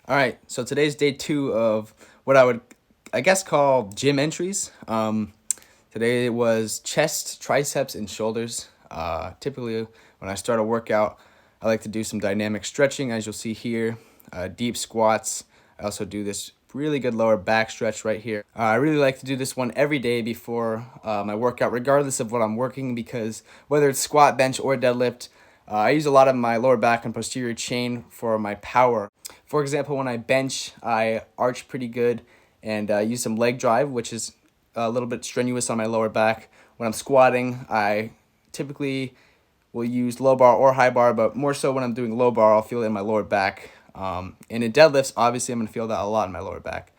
All right, so today's day 2 of what I would, I guess, call gym entries. Today was chest, triceps, and shoulders. Typically, when I start a workout, I like to do some dynamic stretching, as you'll see here, deep squats. I also do this really good lower back stretch right here. I really like to do this one every day before my workout, regardless of what I'm working, because whether it's squat, bench, or deadlift, I use a lot of my lower back and posterior chain for my power. For example, when I bench, I arch pretty good and use some leg drive, which is a little bit strenuous on my lower back. When I'm squatting, I typically will use low bar or high bar, but more so when I'm doing low bar, I'll feel it in my lower back. And in deadlifts, obviously, I'm going to feel that a lot in my lower back.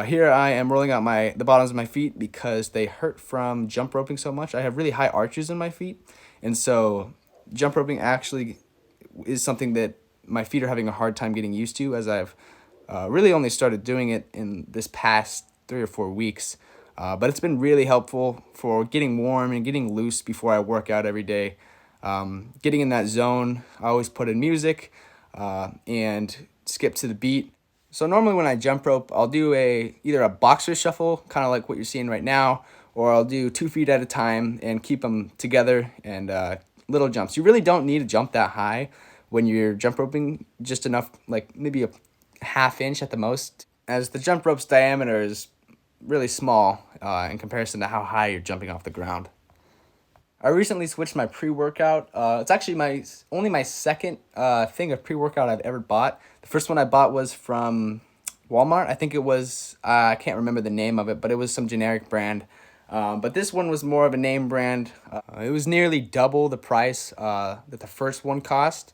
Here I am rolling out the bottoms of my feet because they hurt from jump roping so much. I have really high arches in my feet, and so jump roping actually is something that my feet are having a hard time getting used to, as I've really only started doing it in this past 3 or 4 weeks. But it's been really helpful for getting warm and getting loose before I work out every day. Getting in that zone, I always put in music and skip to the beat. So normally when I jump rope, I'll do either a boxer shuffle, kind of like what you're seeing right now, or I'll do 2 feet at a time and keep them together and little jumps. You really don't need to jump that high when you're jump roping, just enough, like maybe a half inch at the most, as the jump rope's diameter is really small in comparison to how high you're jumping off the ground. I recently switched my pre-workout. It's actually only my second thing of pre-workout I've ever bought. The first one I bought was from Walmart. I think it was, I can't remember the name of it, but it was some generic brand. But this one was more of a name brand. It was nearly double the price that the first one cost.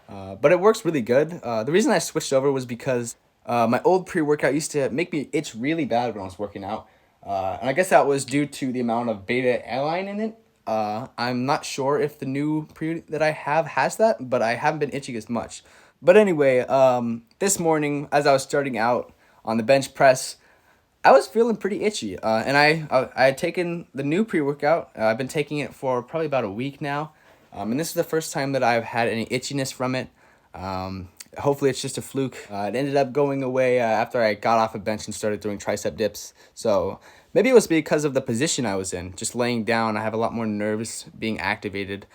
But it works really good. The reason I switched over was because my old pre-workout used to make me itch really bad when I was working out. And I guess that was due to the amount of beta-alanine in it. I'm not sure if the new pre that I have has that, but I haven't been itching as much. But anyway, this morning, as I was starting out on the bench press, I was feeling pretty itchy. And I had taken the new pre-workout. I've been taking it for probably about a week now. And this is the first time that I've had any itchiness from it. Hopefully it's just a fluke. It ended up going away after I got off a bench and started doing tricep dips. So maybe it was because of the position I was in. Just laying down, I have a lot more nerves being activated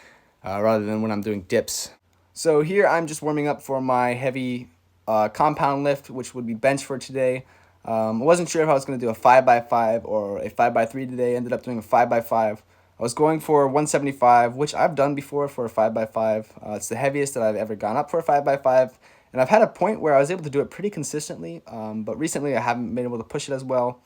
rather than when I'm doing dips. So here I'm just warming up for my heavy compound lift, which would be bench for today. I wasn't sure if I was going to do a 5x5 or a 5x3 today. Ended up doing a 5x5. I was going for 175, which I've done before for a 5x5. It's the heaviest that I've ever gone up for a 5x5. And I've had a point where I was able to do it pretty consistently, but recently I haven't been able to push it as well.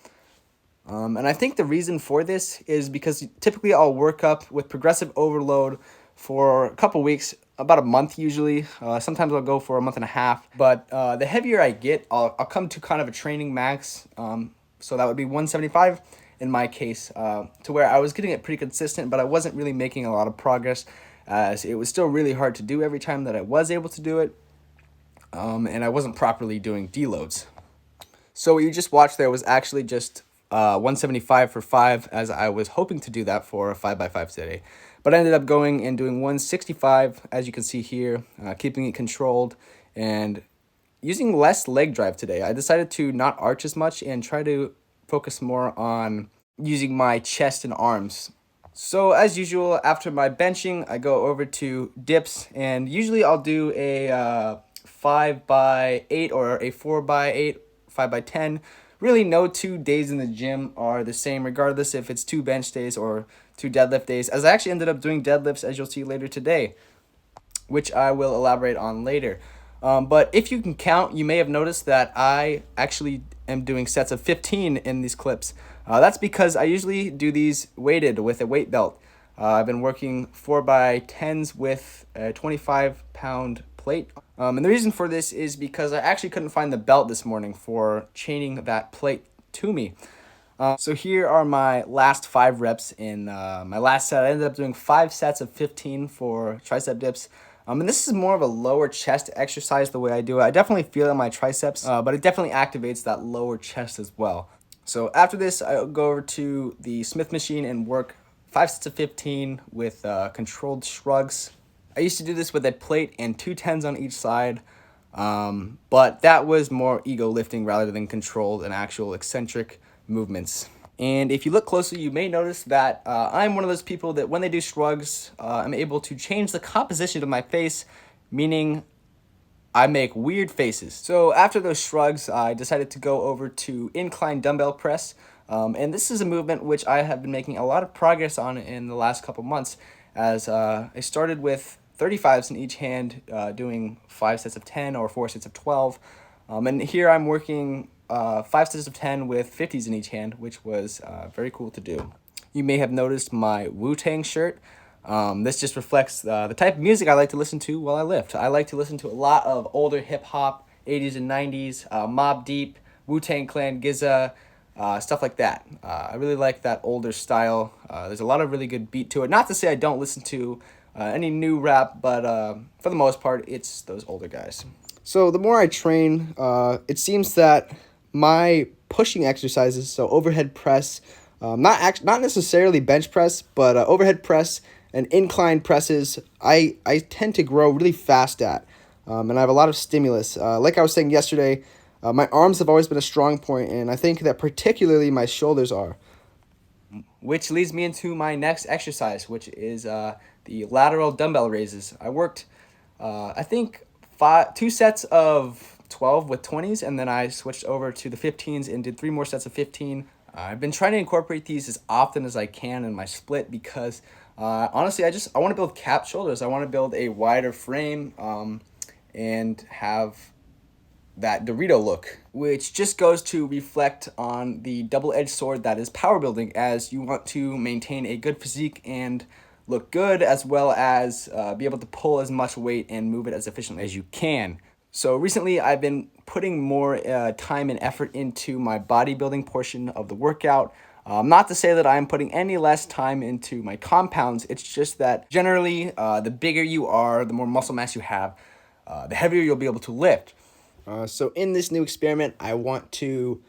And I think the reason for this is because typically I'll work up with progressive overload for a couple weeks, about a month usually. Sometimes I'll go for a month and a half. But the heavier I get, I'll come to kind of a training max. So that would be 175 in my case, to where I was getting it pretty consistent, but I wasn't really making a lot of progress, as it was still really hard to do every time that I was able to do it. And I wasn't properly doing deloads. So what you just watched there was actually just 175 for 5, as I was hoping to do that for a 5x5 today. But I ended up going and doing 165, as you can see here, keeping it controlled and using less leg drive today. I decided to not arch as much and try to focus more on using my chest and arms. So as usual, after my benching, I go over to dips, and usually I'll do a 5x8 or a 4x8, 5x10. Really, no 2 days in the gym are the same, regardless if it's 2 bench days or 2 deadlift days, as I actually ended up doing deadlifts, as you'll see later today, which I will elaborate on later. But if you can count, you may have noticed that I actually am doing sets of 15 in these clips. That's because I usually do these weighted with a weight belt. I've been working 4x10s with a 25-pound plate. And the reason for this is because I actually couldn't find the belt this morning for chaining that plate to me. So here are my last 5 reps in my last set. I ended up doing 5 sets of 15 for tricep dips. And this is more of a lower chest exercise the way I do it. I definitely feel it in my triceps, but it definitely activates that lower chest as well. So after this, I'll go over to the Smith machine and work 5 sets of 15 with controlled shrugs. I used to do this with a plate and 2 10s on each side. But that was more ego lifting rather than controlled and actual eccentric movements. And if you look closely, you may notice that I'm one of those people that when they do shrugs, I'm able to change the composition of my face, meaning I make weird faces. So after those shrugs, I decided to go over to incline dumbbell press. And this is a movement which I have been making a lot of progress on in the last couple months, as I started with 35s in each hand, doing 5 sets of 10 or 4 sets of 12. And here I'm working 5 sets of 10 with 50s in each hand, which was very cool to do. You may have noticed my Wu-Tang shirt. This just reflects the type of music I like to listen to while I lift. I like to listen to a lot of older hip-hop, 80s and 90s, Mobb Deep, Wu-Tang Clan, GZA, stuff like that. I really like that older style. There's a lot of really good beat to it. Not to say I don't listen to any new rap, but for the most part, it's those older guys. So the more I train, it seems that my pushing exercises, so overhead press, not necessarily bench press, but overhead press and incline presses, I tend to grow really fast at, and I have a lot of stimulus. Like I was saying yesterday, my arms have always been a strong point, and I think that particularly my shoulders are. Which leads me into my next exercise, which is the lateral dumbbell raises. I worked, I think, 2 sets of 12 with 20s, and then I switched over to the 15s and did 3 more sets of 15. I've been trying to incorporate these as often as I can in my split because honestly, I want to build capped shoulders. I want to build a wider frame and have that Dorito look, which just goes to reflect on the double-edged sword that is power building, as you want to maintain a good physique and look good, as well as be able to pull as much weight and move it as efficiently as you can. So recently I've been putting more time and effort into my bodybuilding portion of the workout. Not to say that I'm putting any less time into my compounds, it's just that generally the bigger you are, the more muscle mass you have, the heavier you'll be able to lift. So in this new experiment, I want to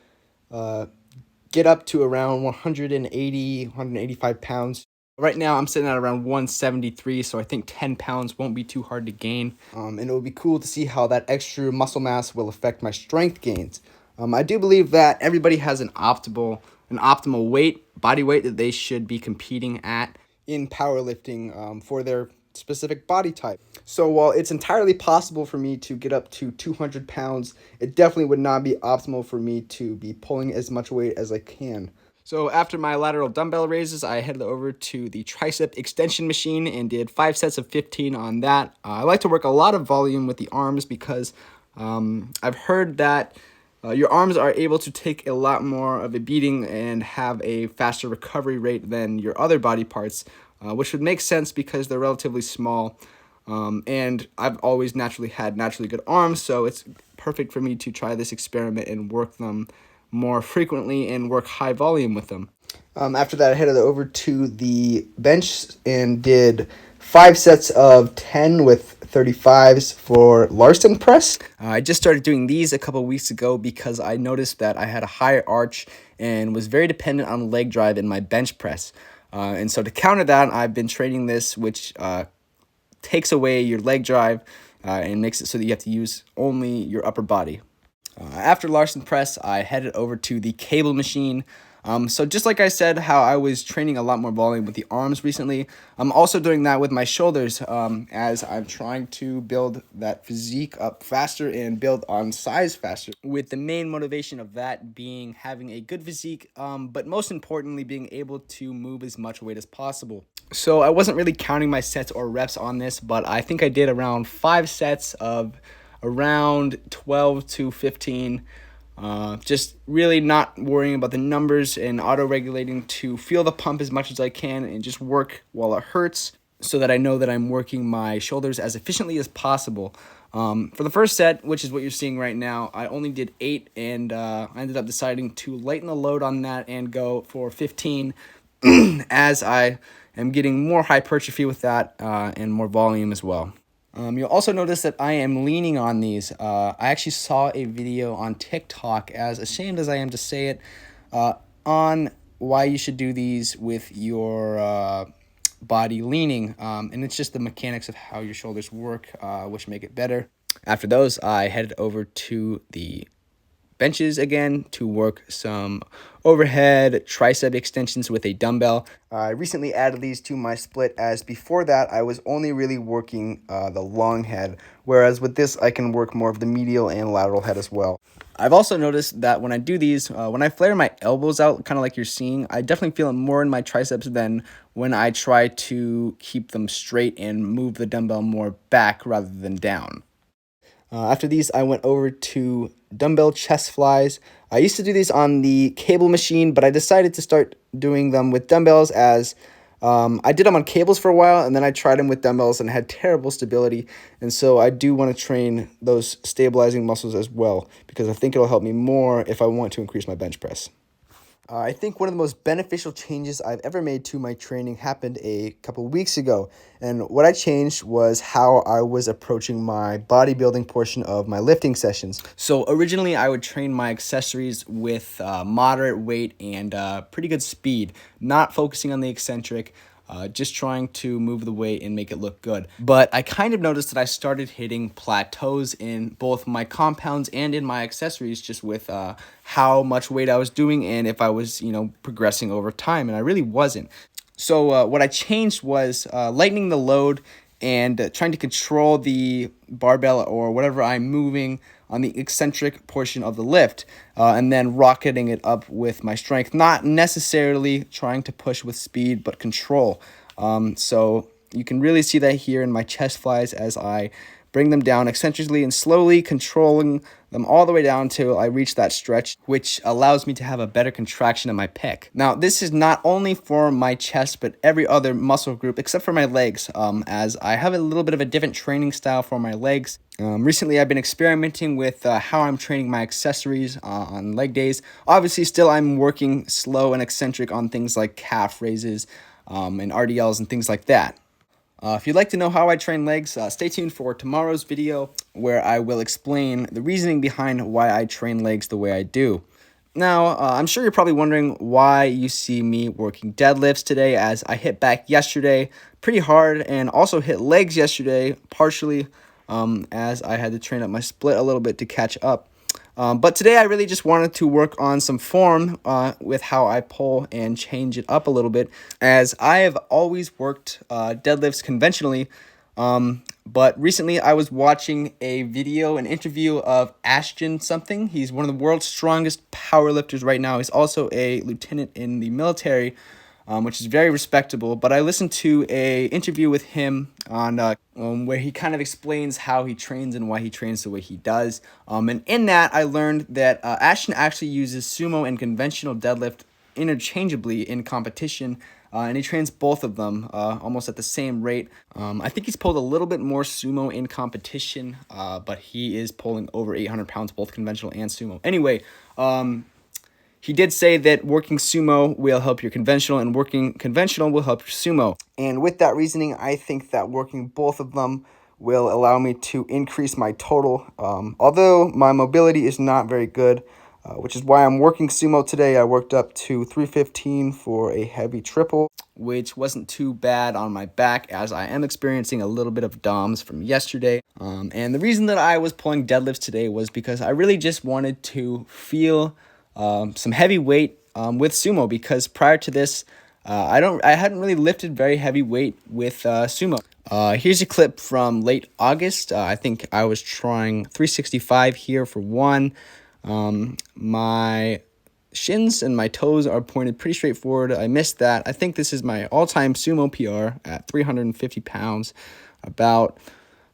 get up to around 180, 185 pounds. Right now, I'm sitting at around 173, so I think 10 pounds won't be too hard to gain. And it will be cool to see how that extra muscle mass will affect my strength gains. I do believe that everybody has an optimal body weight that they should be competing at in powerlifting for their specific body type. So while it's entirely possible for me to get up to 200 pounds, it definitely would not be optimal for me to be pulling as much weight as I can. So after my lateral dumbbell raises, I headed over to the tricep extension machine and did 5 sets of 15 on that. I like to work a lot of volume with the arms because I've heard that your arms are able to take a lot more of a beating and have a faster recovery rate than your other body parts, which would make sense because they're relatively small. And I've always had naturally good arms, so it's perfect for me to try this experiment and work them more frequently and work high volume with them. After that, I headed over to the bench and did 5 sets of 10 with 35s for Larson press. I just started doing these a couple weeks ago because I noticed that I had a higher arch and was very dependent on leg drive in my bench press. And so to counter that, I've been training this, which takes away your leg drive and makes it so that you have to use only your upper body. After Larson press, I headed over to the cable machine. So just like I said, how I was training a lot more volume with the arms recently, I'm also doing that with my shoulders as I'm trying to build that physique up faster and build on size faster, with the main motivation of that being having a good physique, but most importantly being able to move as much weight as possible. So I wasn't really counting my sets or reps on this, but I think I did around 5 sets of around 12 to 15. Just really not worrying about the numbers and auto-regulating to feel the pump as much as I can and just work while it hurts so that I know that I'm working my shoulders as efficiently as possible. For the first set, which is what you're seeing right now, I only did 8 and I ended up deciding to lighten the load on that and go for 15 as I am getting more hypertrophy with that and more volume as well. You'll also notice that I am leaning on these. I actually saw a video on TikTok, as ashamed as I am to say it, on why you should do these with your body leaning. And it's just the mechanics of how your shoulders work, which make it better. After those, I headed over to the benches again to work some overhead tricep extensions with a dumbbell. I recently added these to my split, as before that I was only really working the long head, whereas with this I can work more of the medial and lateral head as well. I've also noticed that when I do these, when I flare my elbows out, kind of like you're seeing, I definitely feel it more in my triceps than when I try to keep them straight and move the dumbbell more back rather than down. After these, I went over to dumbbell chest flies. I used to do these on the cable machine, but I decided to start doing them with dumbbells, as I did them on cables for a while, and then I tried them with dumbbells and had terrible stability. And so I do want to train those stabilizing muscles as well, because I think it'll help me more if I want to increase my bench press. I think one of the most beneficial changes I've ever made to my training happened a couple weeks ago. And what I changed was how I was approaching my bodybuilding portion of my lifting sessions. So originally I would train my accessories with moderate weight and pretty good speed, not focusing on the eccentric. Just trying to move the weight and make it look good. But I kind of noticed that I started hitting plateaus in both my compounds and in my accessories, just with how much weight I was doing and if I was, progressing over time. And I really wasn't. So what I changed was lightening the load and trying to control the barbell or whatever I'm moving on the eccentric portion of the lift, and then rocketing it up with my strength, not necessarily trying to push with speed, but control. So you can really see that here in my chest flies as I bring them down eccentrically and slowly controlling them all the way down till I reach that stretch, which allows me to have a better contraction in my pec. Now, this is not only for my chest, but every other muscle group except for my legs, as I have a little bit of a different training style for my legs. Recently, I've been experimenting with how I'm training my accessories on leg days. Obviously, still I'm working slow and eccentric on things like calf raises and RDLs and things like that. If you'd like to know how I train legs, stay tuned for tomorrow's video where I will explain the reasoning behind why I train legs the way I do. Now, I'm sure you're probably wondering why you see me working deadlifts today, as I hit back yesterday pretty hard and also hit legs yesterday partially, as I had to train up my split a little bit to catch up. But today I really just wanted to work on some form with how I pull and change it up a little bit, as I have always worked deadlifts conventionally. But recently I was watching an interview of Ashton something. He's one of the world's strongest powerlifters right now. He's also a lieutenant in the military, which is very respectable. But I listened to a interview with him on where he kind of explains how he trains and why he trains the way he does. And in that, I learned that Ashton actually uses sumo and conventional deadlift interchangeably in competition. And he trains both of them almost at the same rate. I think he's pulled a little bit more sumo in competition, but he is pulling over 800 pounds, both conventional and sumo. Anyway, he did say that working sumo will help your conventional and working conventional will help your sumo. And with that reasoning, I think that working both of them will allow me to increase my total. Although my mobility is not very good, which is why I'm working sumo today. I worked up to 315 for a heavy triple, which wasn't too bad on my back, as I am experiencing a little bit of DOMS from yesterday. And the reason that I was pulling deadlifts today was because I really just wanted to feel some heavy weight with sumo, because prior to this, I hadn't really lifted very heavy weight with sumo. Here's a clip from late August. I think I was trying 365 here for one. My shins and my toes are pointed pretty straight forward. I missed that. I think this is my all-time sumo PR at 350 pounds.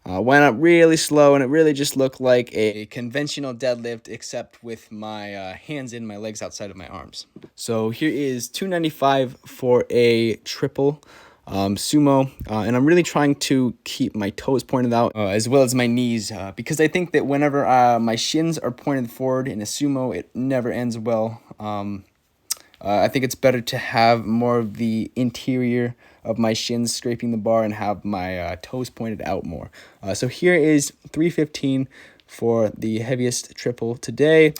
Went up really slow, and it really just looked like a conventional deadlift, except with my hands in, my legs outside of my arms. So here is 295 for a triple sumo, and I'm really trying to keep my toes pointed out as well as my knees, because I think that whenever my shins are pointed forward in a sumo, it never ends well. I think it's better to have more of the interior of my shins scraping the bar and have my toes pointed out more. So here is 315 for the heaviest triple today.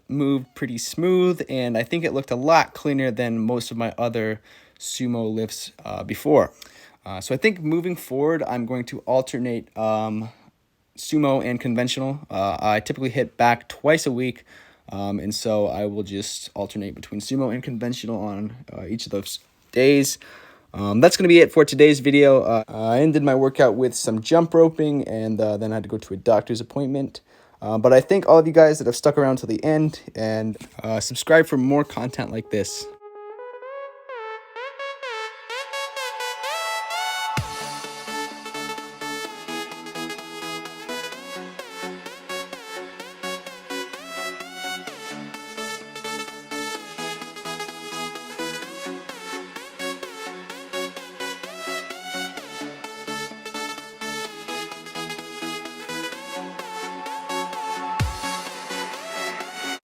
Moved pretty smooth, and I think it looked a lot cleaner than most of my other sumo lifts before. So I think moving forward, I'm going to alternate sumo and conventional. I typically hit back twice a week, and so I will just alternate between sumo and conventional on each of those days. That's going to be it for today's video. I ended my workout with some jump roping, and then I had to go to a doctor's appointment. But I thank all of you guys that have stuck around till the end, and subscribe for more content like this.